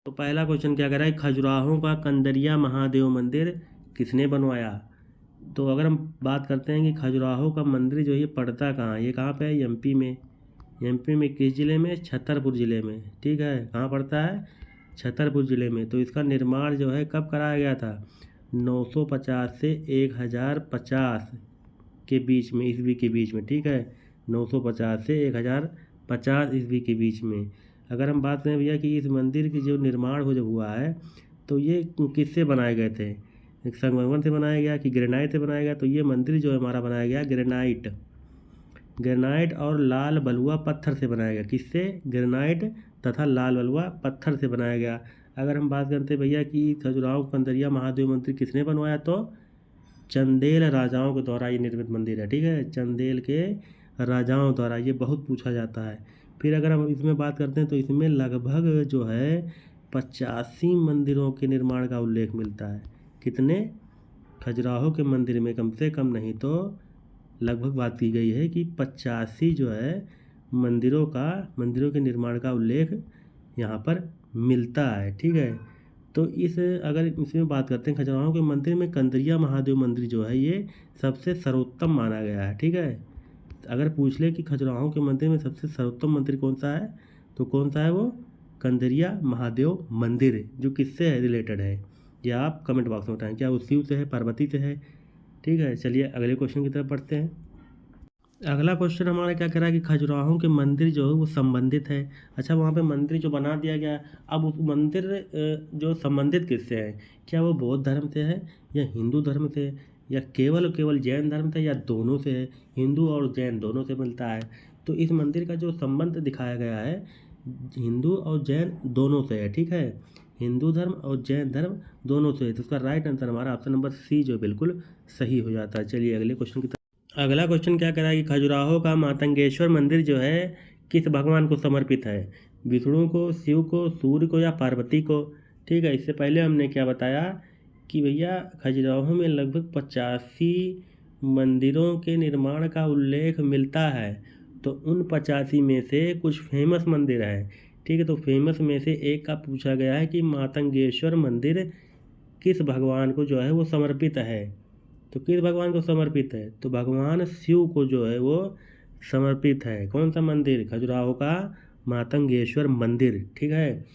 तो पहला क्वेश्चन क्या कह रहा है, खजुराहो का कंदरिया महादेव मंदिर किसने बनवाया। तो अगर हम बात करते हैं कि खजुराहो का मंदिर जो ये पड़ता कहाँ है, ये कहाँ पे है, एमपी में। एमपी में किस ज़िले में, छतरपुर ज़िले में। ठीक है, कहाँ पड़ता है, छतरपुर ज़िले में। तो इसका निर्माण जो है कब कराया गया था, 950 से 1050 के बीच में, ईस्वी के बीच में। ठीक है, 950 से 1050 ईस्वी के बीच में। अगर हम बात करें भैया कि इस मंदिर की जो निर्माण हो जब हुआ है तो ये किससे बनाए गए थे, एक संगमरमर से बनाया गया कि ग्रेनाइट से बनाया गया। तो ये मंदिर जो है हमारा बनाया गया ग्रेनाइट और लाल बलुआ पत्थर से बनाया गया। किससे, ग्रेनाइट तथा लाल बलुआ पत्थर से बनाया गया। अगर हम बात करते हैं भैया कि खजुराहो कंदरिया महादेव मंदिर किसने बनवाया, तो चंदेल राजाओं के द्वारा ये निर्मित मंदिर है। ठीक है, चंदेल के राजाओं द्वारा, ये बहुत पूछा जाता है। फिर अगर हम इसमें बात करते हैं तो इसमें लगभग जो है 85 मंदिरों के निर्माण का उल्लेख मिलता है। कितने, खजुराहो के मंदिर में कम से कम नहीं तो लगभग बात की गई है कि 85 जो है मंदिरों के निर्माण का उल्लेख यहाँ पर मिलता है। ठीक है, तो अगर इसमें बात करते हैं खजुराहो के मंदिर में कंदरिया महादेव मंदिर जो है ये सबसे सर्वोत्तम माना गया है। ठीक है, अगर पूछ ले कि खजुराहो के मंदिर में सबसे सर्वोत्तम मंदिर कौन सा है, तो कौन सा है वो, कंदरिया महादेव मंदिर। जो किससे है रिलेटेड है, या आप कमेंट बॉक्स में बताएं, क्या वो शिव से है, पार्वती से है। ठीक है, चलिए अगले क्वेश्चन की तरफ बढ़ते हैं। अगला क्वेश्चन हमारा क्या कह रहा है कि खजुराहो के मंदिर जो है वो संबंधित है। अच्छा, वहाँ पे मंदिर जो बना दिया गया है, अब उस मंदिर जो संबंधित किससे है, क्या वो बौद्ध धर्म से है या हिंदू धर्म से है या केवल जैन धर्म से या दोनों से है, हिंदू और जैन दोनों से मिलता है। तो इस मंदिर का जो संबंध दिखाया गया है हिंदू और जैन दोनों से है। ठीक है, हिंदू धर्म और जैन धर्म दोनों से है। तो उसका राइट आंसर हमारा ऑप्शन नंबर सी जो बिल्कुल सही हो जाता है। चलिए अगले क्वेश्चन की तरफ। अगला क्वेश्चन क्या कह रहा है कि खजुराहो का मातंगेश्वर मंदिर जो है किस भगवान को समर्पित है, विष्णु को, शिव को, सूर्य को या पार्वती को। ठीक है, इससे पहले हमने क्या बताया कि भैया खजुराहो में लगभग 85 मंदिरों के निर्माण का उल्लेख मिलता है। तो उन 85 में से कुछ फेमस मंदिर हैं। ठीक है, तो फेमस में से एक का पूछा गया है कि मातंगेश्वर मंदिर किस भगवान को जो है वो समर्पित है। तो किस भगवान को समर्पित है, तो भगवान शिव को जो है वो समर्पित है। कौन सा मंदिर, खजुराहो का मातंगेश्वर मंदिर। ठीक है,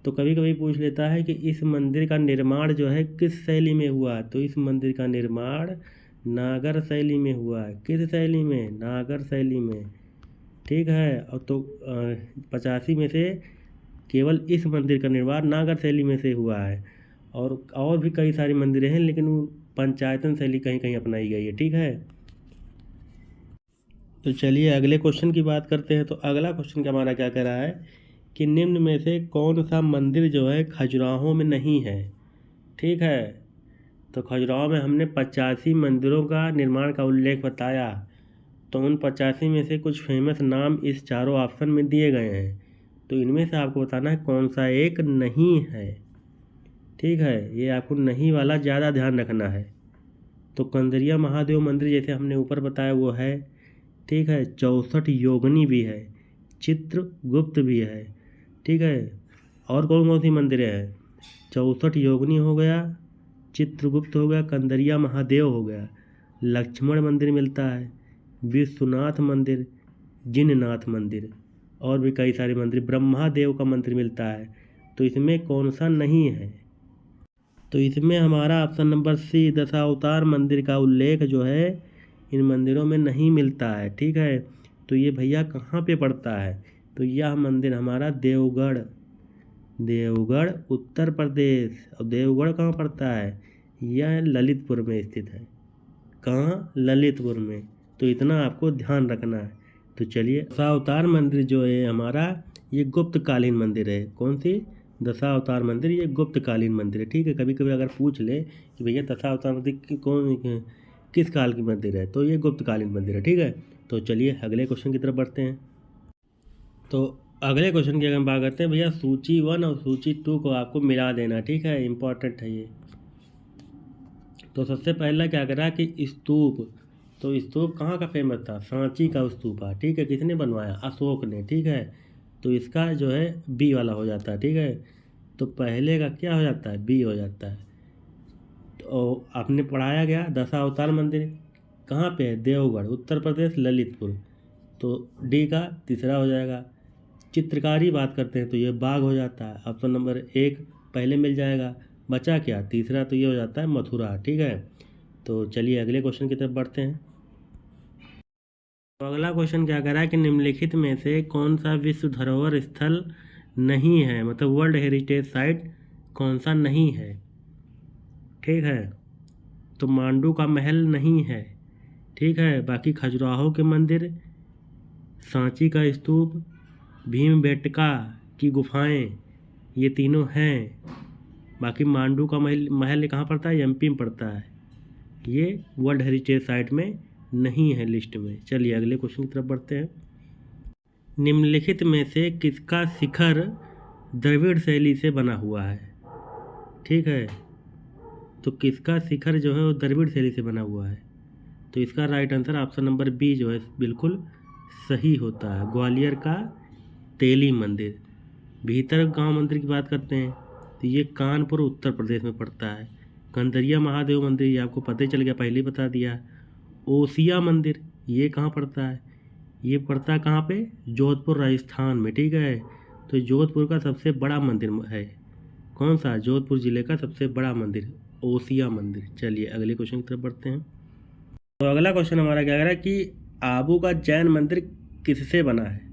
तो कभी कभी पूछ लेता है कि इस मंदिर का निर्माण जो है किस शैली में हुआ, तो इस मंदिर का निर्माण नागर शैली में हुआ है। किस शैली में, नागर शैली में। ठीक है, और तो 85 में से केवल इस मंदिर का निर्माण नागर शैली में से हुआ है। और भी कई सारी मंदिरें हैं लेकिन वो पंचायतन शैली कहीं कहीं अपनाई गई है। ठीक है, तो चलिए अगले क्वेश्चन की बात करते हैं। तो अगला क्वेश्चन का हमारा क्या कह रहा है कि निम्न में से कौन सा मंदिर जो है खजुराहो में नहीं है। ठीक है, तो खजुराहो में हमने 85 मंदिरों का निर्माण का उल्लेख बताया। तो उन 85 में से कुछ फेमस नाम इस चारों ऑप्शन में दिए गए हैं। तो इनमें से आपको बताना है कौन सा एक नहीं है। ठीक है, ये आपको नहीं वाला ज़्यादा ध्यान रखना है। तो कंदरिया महादेव मंदिर जैसे हमने ऊपर बताया वो है। ठीक है, 64 योगिनी भी है, चित्रगुप्त भी है। ठीक है, और कौन कौन सी मंदिर है, 64 योगिनी हो गया, चित्रगुप्त हो गया, कंदरिया महादेव हो गया, लक्ष्मण मंदिर मिलता है, विश्वनाथ मंदिर, जिननाथ मंदिर, और भी कई सारे मंदिर, ब्रह्मादेव का मंदिर मिलता है। तो इसमें कौन सा नहीं है, तो इसमें हमारा ऑप्शन नंबर सी दशावतार मंदिर का उल्लेख जो है इन मंदिरों में नहीं मिलता है। ठीक है, तो ये भैया कहाँ पे पड़ता है, तो यह मंदिर हमारा देवगढ़ उत्तर प्रदेश। और देवगढ़ कहाँ पड़ता है, यह ललितपुर में स्थित है। कहाँ, ललितपुर में। तो इतना आपको ध्यान रखना है। तो चलिए, दशावतार मंदिर जो है हमारा ये गुप्तकालीन मंदिर है। कौन सी, दशावतार मंदिर, ये गुप्तकालीन मंदिर है। ठीक है, कभी कभी अगर पूछ ले कि भैया दशावतार मंदिर किस काल की मंदिर है, तो ये गुप्तकालीन मंदिर है। ठीक है, तो चलिए अगले क्वेश्चन की तरफ बढ़ते हैं। तो अगले क्वेश्चन की अगर हम बात करते हैं भैया, सूची 1 और सूची 2 को आपको मिला देना। ठीक है, इंपॉर्टेंट है ये। तो सबसे पहला क्या करा कि स्तूप, तो स्तूप कहाँ का फेमस था, सांची का स्तूप है। ठीक है, किसने बनवाया, अशोक ने। ठीक है, तो इसका जो है बी वाला हो जाता है। ठीक है, तो पहले का क्या हो जाता है, बी हो जाता है। तो आपने पढ़ाया गया दशावतार मंदिर कहाँ पे है, देवगढ़ उत्तर प्रदेश ललितपुर, तो डी का तीसरा हो जाएगा। चित्रकारी बात करते हैं तो ये बाघ हो जाता है, ऑप्शन नंबर 1 पहले मिल जाएगा। बचा क्या, तीसरा, तो ये हो जाता है मथुरा। ठीक है, तो चलिए अगले क्वेश्चन की तरफ बढ़ते हैं। तो अगला क्वेश्चन क्या कह रहा है कि निम्नलिखित में से कौन सा विश्व धरोहर स्थल नहीं है, मतलब वर्ल्ड हेरिटेज साइट कौन सा नहीं है। ठीक है, तो मांडू का महल नहीं है। ठीक है, बाकी खजुराहो के मंदिर, सांची का स्तूप, भीमबेटका की गुफाएं, ये तीनों हैं। बाकी मांडू का महल कहाँ पड़ता है, एमपी में पड़ता है। ये वर्ल्ड हेरिटेज साइट में नहीं है लिस्ट में। चलिए अगले क्वेश्चन की तरफ बढ़ते हैं। निम्नलिखित में से किसका शिखर द्रविड़ शैली से बना हुआ है। ठीक है, तो किसका शिखर जो है वो द्रविड़ शैली से बना हुआ है, तो इसका right answer option number B जो है बिल्कुल सही होता है, ग्वालियर का तेली मंदिर। भीतर गांव मंदिर की बात करते हैं तो ये कानपुर उत्तर प्रदेश में पड़ता है। कंदरिया महादेव मंदिर ये आपको पता ही चल गया, पहले ही बता दिया। ओसिया मंदिर ये कहाँ पड़ता है, ये पड़ता है कहाँ पे, जोधपुर राजस्थान में। ठीक है, तो जोधपुर का सबसे बड़ा मंदिर है, कौन सा, जोधपुर ज़िले का सबसे बड़ा मंदिर ओसिया मंदिर। चलिए अगले क्वेश्चन की तरफ बढ़ते हैं। तो अगला क्वेश्चन हमारा क्या कह रहा है कि आबू का जैन मंदिर किससे बना है।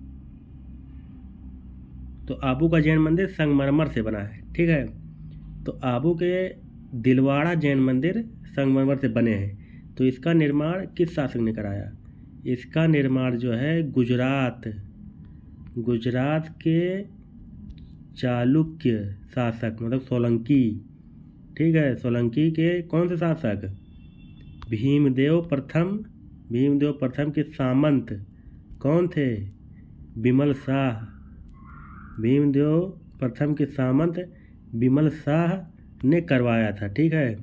तो आबू का जैन मंदिर संगमरमर से बना है। ठीक है, तो आबू के दिलवाड़ा जैन मंदिर संगमरमर से बने हैं। तो इसका निर्माण किस शासक ने कराया, इसका निर्माण जो है गुजरात के चालुक्य शासक, मतलब सोलंकी। ठीक है, सोलंकी के कौन से शासक, भीमदेव प्रथम के सामंत कौन थे, बिमल शाह। भीमदेव प्रथम के सामंत बिमल शाह ने करवाया था। ठीक है,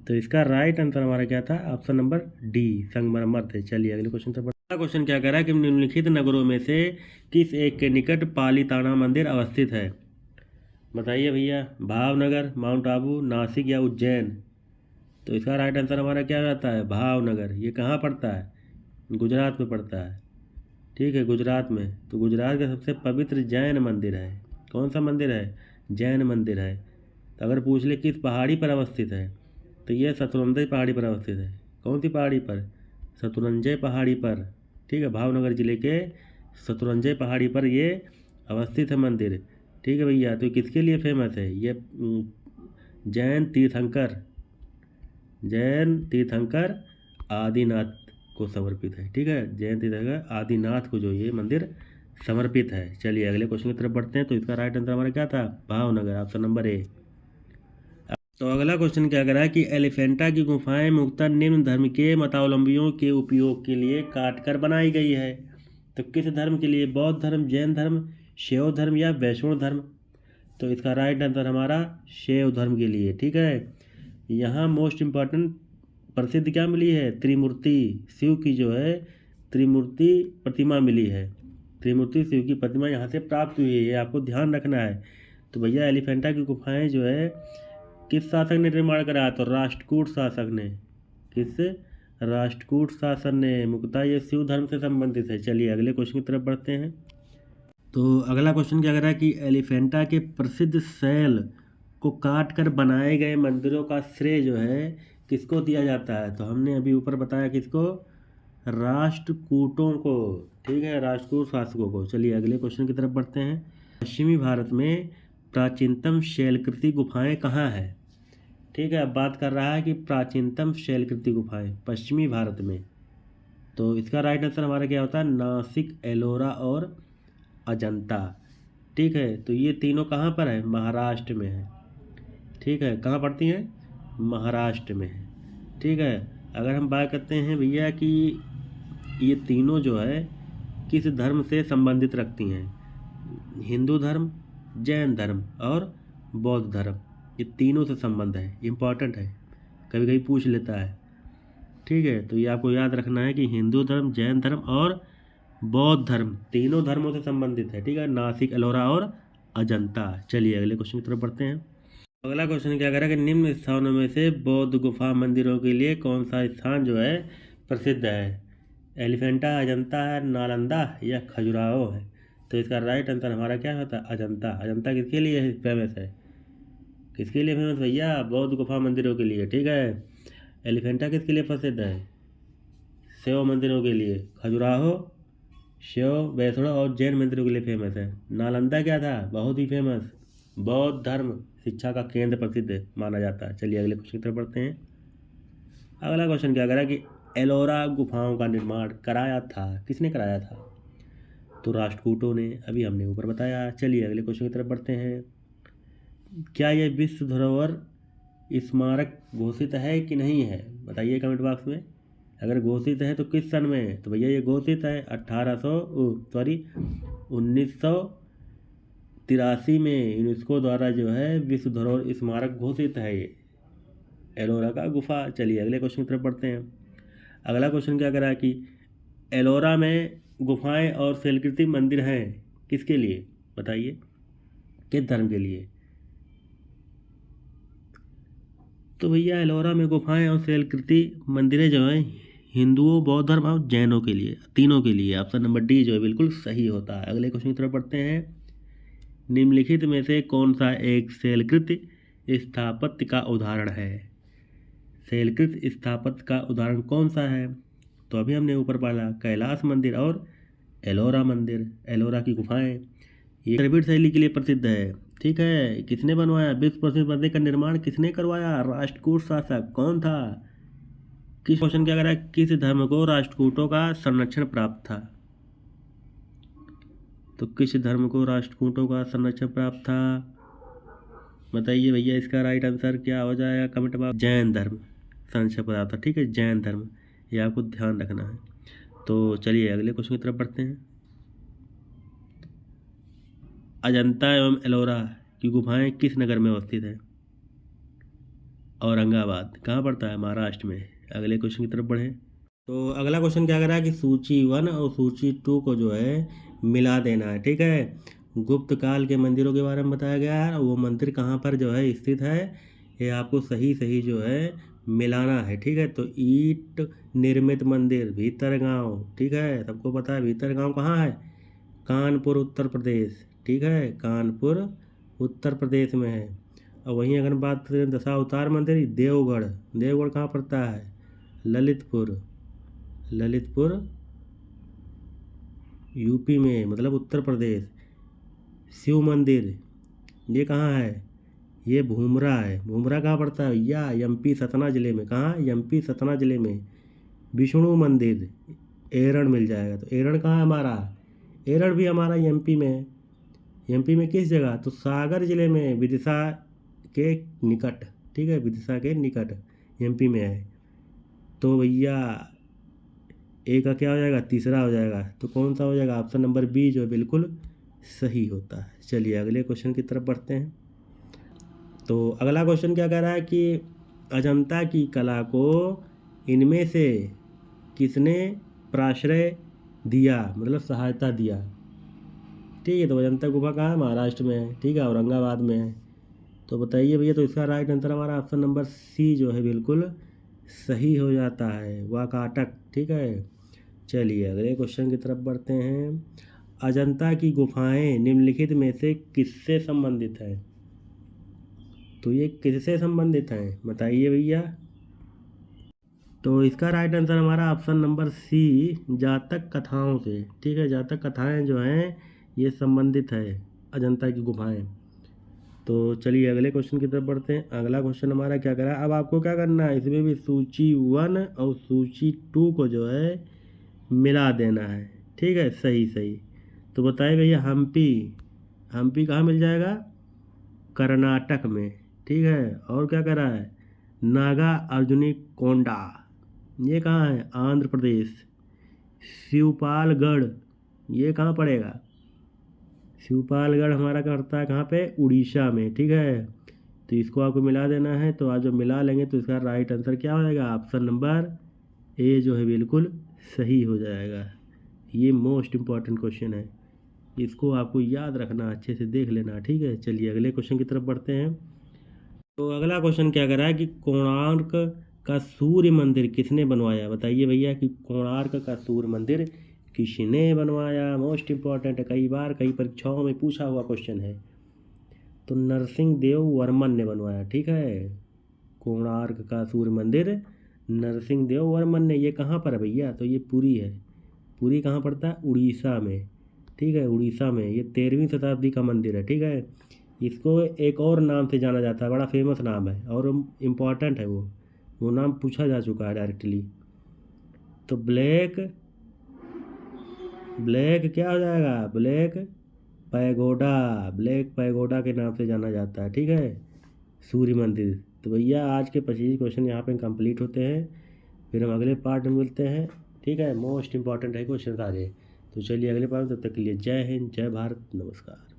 तो इसका राइट आंसर हमारा क्या था, ऑप्शन नंबर डी संगमरमर थे। चलिए अगले क्वेश्चन पर। अगला क्वेश्चन क्या कह रहा है कि निम्नलिखित नगरों में से किस एक के निकट पालीताना मंदिर अवस्थित है। बताइए भैया, भावनगर, माउंट आबू, नासिक या उज्जैन। तो इसका राइट आंसर हमारा क्या रहता है, भावनगर। ये कहाँ पड़ता है, गुजरात में पड़ता है। ठीक है, गुजरात में। तो गुजरात का सबसे पवित्र जैन मंदिर है, कौन सा मंदिर है, जैन मंदिर है। तो अगर पूछ ले किस पहाड़ी पर अवस्थित है, तो ये शत्रुंजय पहाड़ी पर अवस्थित है। कौन सी पहाड़ी पर, शत्रुंजय पहाड़ी पर। ठीक है, भावनगर जिले के शत्रुंजय पहाड़ी पर ये अवस्थित है मंदिर। ठीक है भैया, तो किसके लिए फेमस है, ये जैन तीर्थंकर आदिनाथ को समर्पित है। ठीक है, जैन तीर्थंकर आदिनाथ को जो ये मंदिर समर्पित है। चलिए अगले क्वेश्चन की तरफ बढ़ते हैं। तो इसका राइट आंसर हमारा क्या था, भावनगर, ऑप्शन नंबर ए। तो अगला क्वेश्चन क्या कह रहा है कि एलिफेंटा की गुफाएं मुख्यतः निम्न धर्म के मतावलंबियों के उपयोग के लिए काटकर बनाई गई है। तो किस धर्म के लिए, बौद्ध धर्म, जैन धर्म, शैव धर्म या वैष्णव धर्म। तो इसका राइट आंसर हमारा शैव धर्म के लिए। ठीक है, यहाँ मोस्ट इम्पॉर्टेंट प्रसिद्ध क्या मिली है, त्रिमूर्ति, शिव की जो है त्रिमूर्ति प्रतिमा मिली है। त्रिमूर्ति शिव की प्रतिमा यहाँ से प्राप्त हुई है, ये आपको ध्यान रखना है। तो भैया एलिफेंटा की गुफाएं जो है किस शासक ने निर्माण कराया, तो राष्ट्रकूट शासक ने। किससे, राष्ट्रकूट शासन ने। मुख्यतः ये शिव धर्म से संबंधित है। चलिए अगले क्वेश्चन की तरफ बढ़ते हैं। तो अगला क्वेश्चन क्या कह रहा है कि एलिफेंटा के प्रसिद्ध शैल को काट कर बनाए गए मंदिरों का श्रेय जो है किसको दिया जाता है। तो हमने अभी ऊपर बताया किसको, राष्ट्रकूटों को। ठीक है, राष्ट्रकूट शासकों को। चलिए अगले क्वेश्चन की तरफ बढ़ते हैं। पश्चिमी भारत में प्राचीनतम शैलकृति गुफाएं कहाँ है। ठीक है, अब बात कर रहा है कि प्राचीनतम शैलकृति गुफाएं पश्चिमी भारत में। तो इसका राइट आंसर हमारा क्या होता है, नासिक, एलोरा और अजंता। ठीक है, तो ये तीनों कहाँ पर है, महाराष्ट्र में है। ठीक है, कहाँ पड़ती हैं, महाराष्ट्र में है। ठीक है, अगर हम बात करते हैं भैया कि ये तीनों जो है किस धर्म से संबंधित रखती हैं, हिंदू धर्म, जैन धर्म और बौद्ध धर्म, ये तीनों से संबंध है। इम्पॉर्टेंट है, कभी कभी पूछ लेता है। ठीक है, तो ये आपको याद रखना है कि हिंदू धर्म, जैन धर्म और बौद्ध धर्म तीनों धर्मों से संबंधित है। ठीक है, नासिक, एलोरा और अजंता। चलिए अगले क्वेश्चन की तरफ बढ़ते हैं। अगला क्वेश्चन क्या कह रहा है कि निम्न स्थानों में से बौद्ध गुफा मंदिरों के लिए कौन सा स्थान जो है प्रसिद्ध है? एलिफेंटा, अजंता है, नालंदा या खजुराहो है? तो इसका राइट आंसर हमारा क्या होता है? अजंता। अजंता किसके लिए फेमस है? किसके लिए फेमस भैया? बौद्ध गुफा मंदिरों के लिए, ठीक है। एलिफेंटा किसके लिए प्रसिद्ध है? शिव मंदिरों के लिए। खजुराहो शिव, वैष्णव और जैन मंदिरों के लिए फेमस है। नालंदा क्या था? बहुत ही फेमस बौद्ध धर्म शिक्षा का केंद्र प्रसिद्ध माना जाता है। चलिए अगले क्वेश्चन की तरफ बढ़ते हैं। अगला क्वेश्चन क्या कह रहा है कि एलोरा गुफाओं का निर्माण कराया था, किसने कराया था? तो राष्ट्रकूटों ने, अभी हमने ऊपर बताया। चलिए अगले क्वेश्चन की तरफ बढ़ते हैं। क्या यह विश्व धरोहर स्मारक घोषित है कि नहीं है? बताइए कमेंट बॉक्स में। अगर घोषित है तो किस सन में है? तो भैया ये घोषित है 1983 में यूनेस्को द्वारा जो है विश्व धरोहर स्मारक घोषित है ये एलोरा का गुफा। चलिए अगले क्वेश्चन की तरफ बढ़ते हैं। अगला क्वेश्चन क्या करा कि एलोरा में गुफाएं और शैलकृति मंदिर हैं, किसके लिए? बताइए, किस धर्म के लिए? तो भैया एलोरा में गुफाएं और शैलकृति मंदिरें जो हैं हिंदुओं, बौद्ध धर्म और जैनों के लिए, तीनों के लिए। ऑप्शन नंबर डी जो है बिल्कुल सही होता है। अगले क्वेश्चन की तरफ बढ़ते हैं। निम्नलिखित में से कौन सा एक शैलकृत स्थापत्य का उदाहरण है? शैलकृत स्थापत्य का उदाहरण कौन सा है? तो अभी हमने ऊपर पढ़ा कैलाश मंदिर और एलोरा मंदिर, एलोरा की गुफाएं। ये द्रविड़ शैली के लिए प्रसिद्ध है, ठीक है। किसने बनवाया? विश्व प्रसिद्ध मंदिर का निर्माण किसने करवाया? राष्ट्रकूट शासक कौन था? किस क्वेश्चन क्या करा? किस धर्म को राष्ट्रकूटों का संरक्षण प्राप्त था? तो किस धर्म को राष्ट्रकूटों का संरक्षण प्राप्त था? बताइए भैया, इसका राइट आंसर क्या हो जाएगा कमेंट में? जैन धर्म संरक्षण प्राप्त था, ठीक है, जैन धर्म, ये आपको ध्यान रखना है। तो चलिए अगले क्वेश्चन की तरफ बढ़ते हैं। अजंता एवं एलोरा की गुफाएं किस नगर में अवस्थित है? औरंगाबाद। कहाँ पड़ता है? महाराष्ट्र में। अगले क्वेश्चन की तरफ बढ़ें। तो अगला क्वेश्चन क्या कर रहा है कि सूची 1 और सूची 2 को जो है मिला देना है, ठीक है। गुप्त काल के मंदिरों के बारे में बताया गया है, वो मंदिर कहाँ पर जो है स्थित है, ये आपको सही सही जो है मिलाना है, ठीक है। तो ईंट निर्मित मंदिर भीतरगांव, ठीक है, सबको पता है भीतरगांव कहाँ है? कानपुर उत्तर प्रदेश, ठीक है, कानपुर उत्तर प्रदेश में है। और वहीं अगर बात करें दशावतार मंदिर देवगढ़, देवगढ़ कहाँ पड़ता है? ललितपुर, ललितपुर यूपी में, मतलब उत्तर प्रदेश। शिव मंदिर ये कहाँ है? ये भूमरा है। भूमरा कहाँ पड़ता है भैया? एमपी सतना जिले में। कहाँ? एमपी सतना जिले में। विष्णु मंदिर एरण मिल जाएगा। तो एरण कहाँ है हमारा? एरण भी हमारा एमपी में है। एमपी में किस जगह? तो सागर जिले में, विदिशा के निकट, ठीक है, विदिशा के निकट एमपी में है। तो भैया ए का क्या हो जाएगा? तीसरा हो जाएगा। तो कौन सा हो जाएगा? ऑप्शन नंबर बी जो है बिल्कुल सही होता है। चलिए अगले क्वेश्चन की तरफ बढ़ते हैं। तो अगला क्वेश्चन क्या कह रहा है कि अजंता की कला को इनमें से किसने प्राश्रय दिया, मतलब सहायता दिया? ठीक है, तो अजंता गुफा कहाँ है? महाराष्ट्र में है, ठीक है, औरंगाबाद में है। तो बताइए भैया, तो इसका राइट आंसर हमारा ऑप्शन नंबर सी जो है बिल्कुल सही हो जाता है, वाकाटक, ठीक है। चलिए अगले क्वेश्चन की तरफ बढ़ते हैं। अजंता की गुफाएं निम्नलिखित में से किससे संबंधित है? तो ये किससे संबंधित हैं बताइए भैया। तो इसका राइट आंसर हमारा ऑप्शन नंबर सी जातक कथाओं से, ठीक है, जातक कथाएं जो हैं ये संबंधित है अजंता की गुफाएं। तो चलिए अगले क्वेश्चन की तरफ बढ़ते हैं। अगला क्वेश्चन हमारा क्या करा है? अब आपको क्या करना है, इसमें भी सूची 1 और सूची 2 को जो है मिला देना है, ठीक है, सही सही। तो बताइए भैया, हम्पी, हम्पी कहाँ मिल जाएगा? कर्नाटक में, ठीक है। और क्या करा है? नागा अर्जुनी कोंडा ये कहाँ है? आंध्र प्रदेश। शिवपालगढ़ ये कहाँ पड़ेगा? शिवपालगढ़ हमारा पड़ता है कहाँ पे? उड़ीसा में, ठीक है। तो इसको आपको मिला देना है। तो आज जब मिला लेंगे तो इसका राइट आंसर क्या हो जाएगा? ऑप्शन नंबर ए जो है बिल्कुल सही हो जाएगा। ये मोस्ट इम्पॉर्टेंट क्वेश्चन है। इसको आपको याद रखना, अच्छे से देख लेना, ठीक है। चलिए अगले क्वेश्चन की तरफ बढ़ते हैं। तो अगला क्वेश्चन क्या कर रहा है कि कोणार्क का सूर्य मंदिर किसने बनवाया? बताइए भैया कि कोणार्क का सूर्य मंदिर किसने बनवाया? मोस्ट इम्पॉर्टेंट है, कई बार कई परीक्षाओं में पूछा हुआ क्वेश्चन है। तो नरसिंह देव वर्मन ने बनवाया, ठीक है। कोणार्क का सूर्य मंदिर नरसिंह देव वर्मन ने। ये कहाँ पर है भैया? तो ये पुरी है। पुरी कहाँ पड़ता है? उड़ीसा में, ठीक है, उड़ीसा में। ये 13वीं शताब्दी का मंदिर है, ठीक है। इसको एक और नाम से जाना जाता है, बड़ा फेमस नाम है और इम्पॉर्टेंट है वो नाम पूछा जा चुका है डायरेक्टली। तो ब्लैक ब्लैक क्या हो जाएगा? Black pagoda. ब्लैक पैगोडा के नाम से जाना जाता है, ठीक है, सूर्य मंदिर। तो भैया आज के 25 क्वेश्चन यहाँ पे कंप्लीट होते हैं। फिर हम अगले पार्ट में मिलते हैं, ठीक है। मोस्ट इंपॉर्टेंट है क्वेश्चन आगे। तो चलिए अगले पार्ट में, तब तक के लिए जय हिंद, जय भारत, नमस्कार।